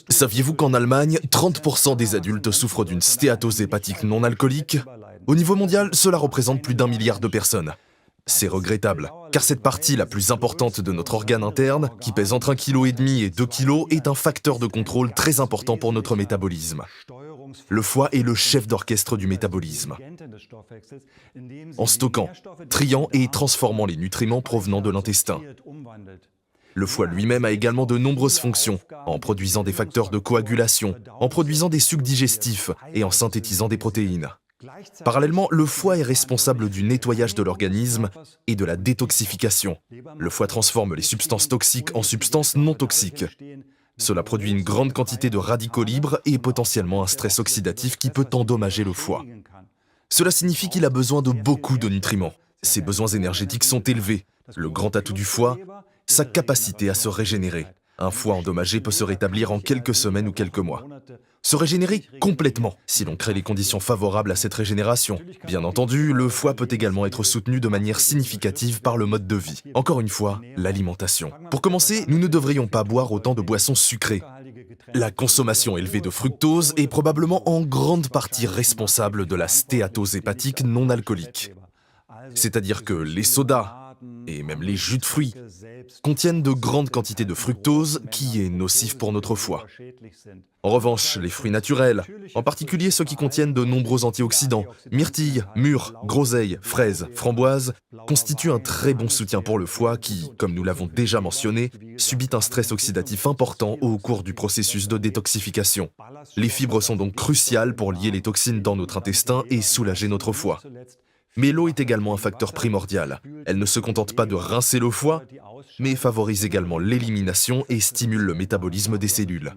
Saviez-vous qu'en Allemagne, 30% des adultes souffrent d'une stéatose hépatique non alcoolique? Au niveau mondial, cela représente plus d'1 milliard de personnes. C'est regrettable, car cette partie la plus importante de notre organe interne, qui pèse entre 1,5 kg et 2 kg, est un facteur de contrôle très important pour notre métabolisme. Le foie est le chef d'orchestre du métabolisme. En stockant, triant et transformant les nutriments provenant de l'intestin. Le foie lui-même a également de nombreuses fonctions, en produisant des facteurs de coagulation, en produisant des sucs digestifs et en synthétisant des protéines. Parallèlement, le foie est responsable du nettoyage de l'organisme et de la détoxification. Le foie transforme les substances toxiques en substances non toxiques. Cela produit une grande quantité de radicaux libres et potentiellement un stress oxydatif qui peut endommager le foie. Cela signifie qu'il a besoin de beaucoup de nutriments. Ses besoins énergétiques sont élevés. Le grand atout du foie, sa capacité à se régénérer. Un foie endommagé peut se rétablir en quelques semaines ou quelques mois. Se régénérer complètement, si l'on crée les conditions favorables à cette régénération. Bien entendu, le foie peut également être soutenu de manière significative par le mode de vie. Encore une fois, l'alimentation. Pour commencer, nous ne devrions pas boire autant de boissons sucrées. La consommation élevée de fructose est probablement en grande partie responsable de la stéatose hépatique non alcoolique. C'est-à-dire que les sodas, et même les jus de fruits, contiennent de grandes quantités de fructose qui est nocif pour notre foie. En revanche, les fruits naturels, en particulier ceux qui contiennent de nombreux antioxydants, myrtilles, mûres, groseilles, fraises, framboises, constituent un très bon soutien pour le foie qui, comme nous l'avons déjà mentionné, subit un stress oxydatif important au cours du processus de détoxification. Les fibres sont donc cruciales pour lier les toxines dans notre intestin et soulager notre foie. Mais l'eau est également un facteur primordial. Elle ne se contente pas de rincer le foie, mais favorise également l'élimination et stimule le métabolisme des cellules.